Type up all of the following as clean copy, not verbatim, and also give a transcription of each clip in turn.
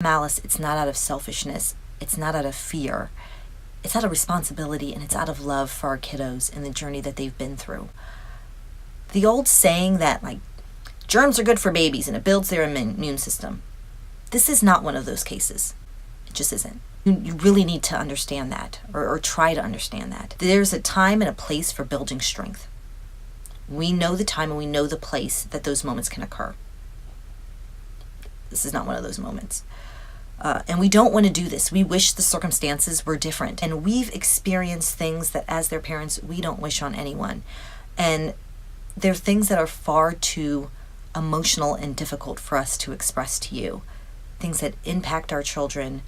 Malice, it's not out of selfishness, it's not out of fear, it's out of responsibility, and it's out of love for our kiddos and the journey that they've been through. The old saying that, like, germs are good for babies and it builds their immune system. This is not one of those cases. It just isn't. You really need to understand that, or try to understand that. There's a time and a place for building strength. We know the time and we know the place that those moments can occur. This is not one of those moments. And we don't want to do this. We wish the circumstances were different. And we've experienced things that, as their parents, we don't wish on anyone. And they're things that are far too emotional and difficult for us to express to you. Things that impact our children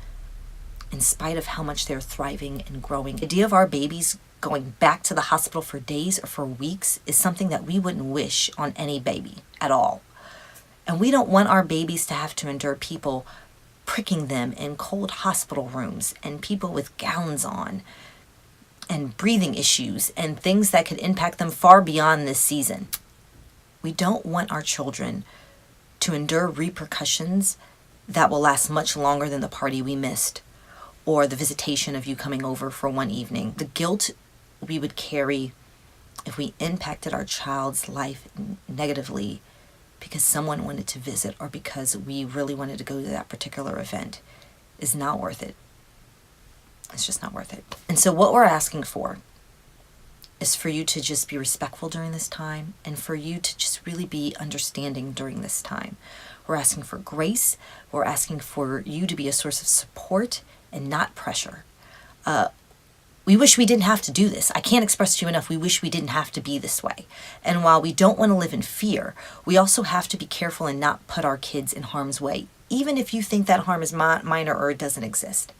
in spite of how much they're thriving and growing. The idea of our babies going back to the hospital for days or for weeks is something that we wouldn't wish on any baby at all. And we don't want our babies to have to endure people pricking them in cold hospital rooms and people with gowns on and breathing issues and things that could impact them far beyond this season. We don't want our children to endure repercussions that will last much longer than the party we missed or the visitation of you coming over for one evening. The guilt we would carry if we impacted our child's life negatively because someone wanted to visit or because we really wanted to go to that particular event is not worth it. It's just not worth it. And so what we're asking for is for you to just be respectful during this time and for you to just really be understanding during this time. We're asking for grace. We're asking for you to be a source of support and not pressure. We wish we didn't have to do this. I can't express to you enough. We wish we didn't have to be this way. And while we don't want to live in fear, we also have to be careful and not put our kids in harm's way, even if you think that harm is minor or it doesn't exist.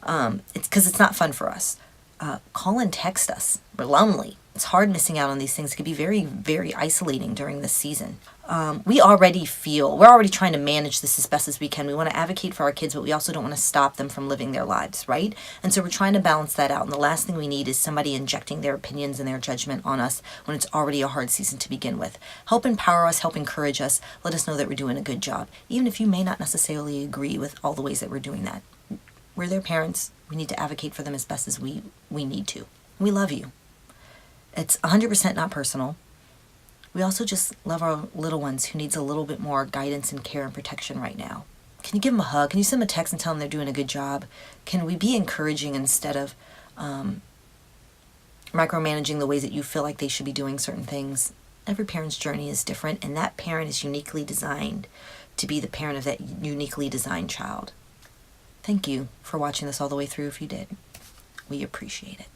It's because it's not fun for us. Call and text us. We're lonely. It's hard missing out on these things. It can be very, very isolating during this season. We're already trying to manage this as best as we can. We want to advocate for our kids, but we also don't want to stop them from living their lives, right? And so we're trying to balance that out. And the last thing we need is somebody injecting their opinions and their judgment on us when it's already a hard season to begin with. Help empower us, help encourage us, let us know that we're doing a good job, even if you may not necessarily agree with all the ways that we're doing that. We're their parents. We need to advocate for them as best as we need to. We love you. It's 100% not personal. We also just love our little ones who needs a little bit more guidance and care and protection right now. Can you give them a hug? Can you send them a text and tell them they're doing a good job? Can we be encouraging instead of micromanaging the ways that you feel like they should be doing certain things? Every parent's journey is different, and that parent is uniquely designed to be the parent of that uniquely designed child. Thank you for watching this all the way through if you did. We appreciate it.